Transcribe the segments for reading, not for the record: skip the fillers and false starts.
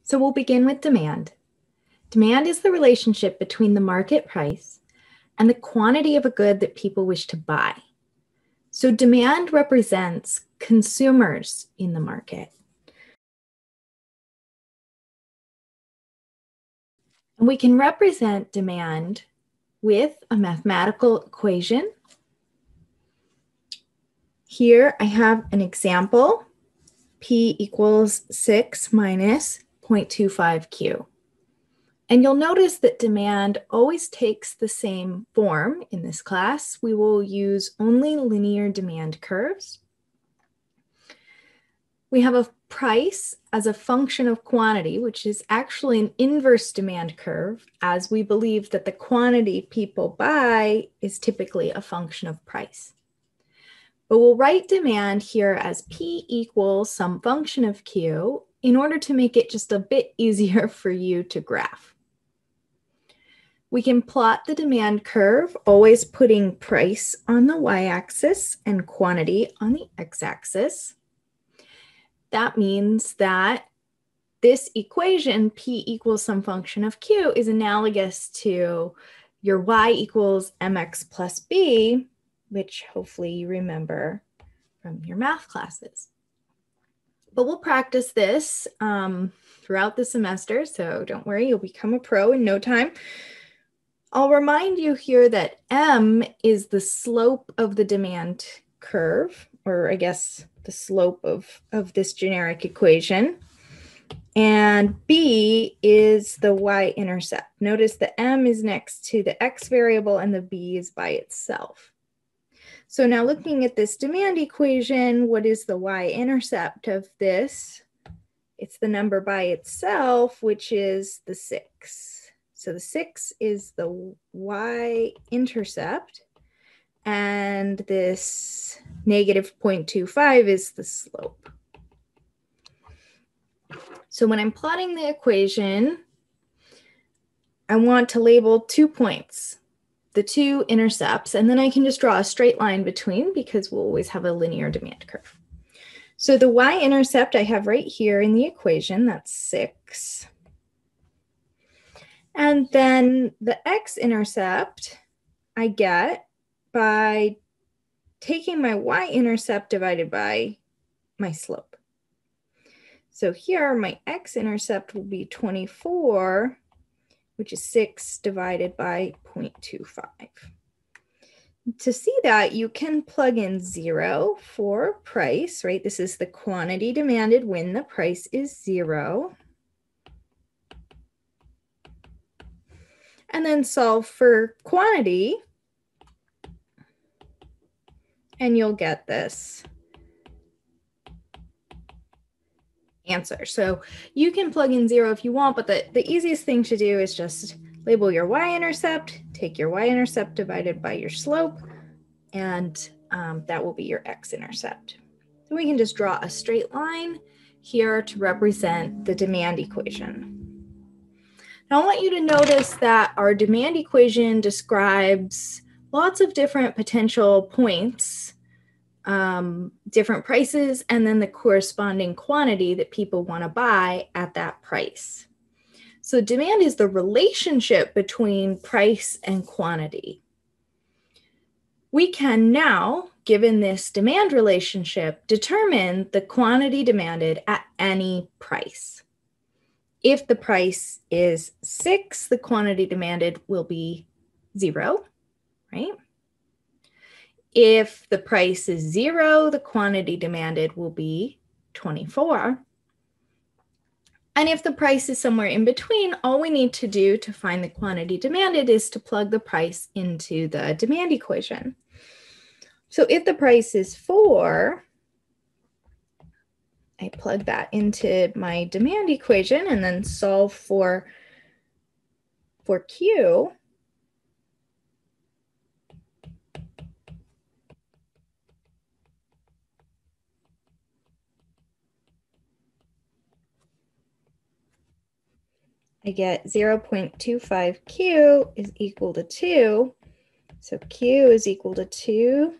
So we'll begin with demand. Demand is the relationship between the market price and the quantity of a good that people wish to buy. So demand represents consumers in the market. And we can represent demand with a mathematical equation. Here I have an example, P equals 6 minus 0.25 Q. And you'll notice that demand always takes the same form in this class. We will use only linear demand curves. We have a price as a function of quantity, which is actually an inverse demand curve, as we believe that the quantity people buy is typically a function of price. But we'll write demand here as P equals some function of Q in order to make it just a bit easier for you to graph. We can plot the demand curve, always putting price on the y-axis and quantity on the x-axis. That means that this equation, P equals some function of Q, is analogous to your y equals mx plus b, which hopefully you remember from your math classes. But we'll practice this throughout the semester, so don't worry, you'll become a pro in no time. I'll remind you here that m is the slope of the demand curve, or I guess the slope of this generic equation. And b is the y-intercept. Notice the m is next to the x variable and the b is by itself. So now looking at this demand equation, what is the y-intercept of this? It's the number by itself, which is the 6. So the 6 is the y-intercept, and this negative 0.25 is the slope. So when I'm plotting the equation, I want to label 2 points, the 2 intercepts, and then I can just draw a straight line between because we'll always have a linear demand curve. So the y-intercept I have right here in the equation, that's 6. And then the x-intercept I get by taking my y-intercept divided by my slope. So here my x-intercept will be 24, which is 6 divided by 0.25. To see that, you can plug in 0 for price, right? This is the quantity demanded when the price is 0. And then solve for quantity, and you'll get this answer. So you can plug in 0 if you want, but the easiest thing to do is just label your y-intercept, take your y-intercept divided by your slope, and that will be your x-intercept. So we can just draw a straight line here to represent the demand equation. Now I want you to notice that our demand equation describes lots of different potential points, different prices, and then the corresponding quantity that people want to buy at that price. So demand is the relationship between price and quantity. We can now, given this demand relationship, determine the quantity demanded at any price. If the price is 6, the quantity demanded will be 0, right? If the price is 0, the quantity demanded will be 24. And if the price is somewhere in between, all we need to do to find the quantity demanded is to plug the price into the demand equation. So if the price is 4, I plug that into my demand equation and then solve for Q. I get 0.25 Q is equal to 2. So Q is equal to 2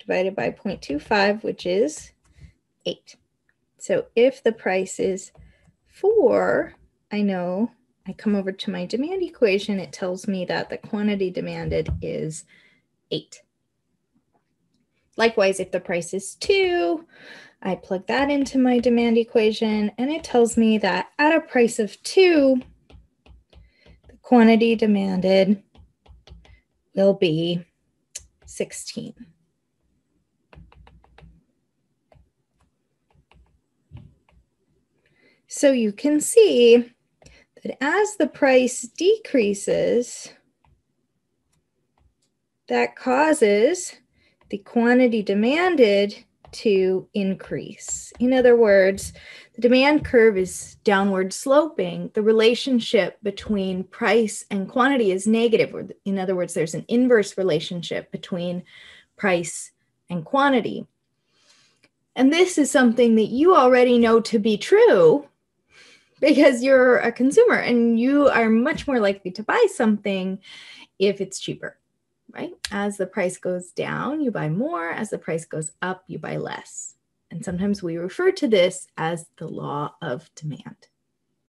divided by 0.25, which is 8. So if the price is 4, I know I come over to my demand equation, it tells me that the quantity demanded is 8. Likewise, if the price is 2, I plug that into my demand equation, and it tells me that at a price of 2, the quantity demanded will be 16. So you can see that as the price decreases, that causes the quantity demanded to increase. In other words, the demand curve is downward sloping. The relationship between price and quantity is negative. Or in other words, there's an inverse relationship between price and quantity. And this is something that you already know to be true because you're a consumer and you are much more likely to buy something if it's cheaper, right? As the price goes down, you buy more. As the price goes up, you buy less. And sometimes we refer to this as the law of demand.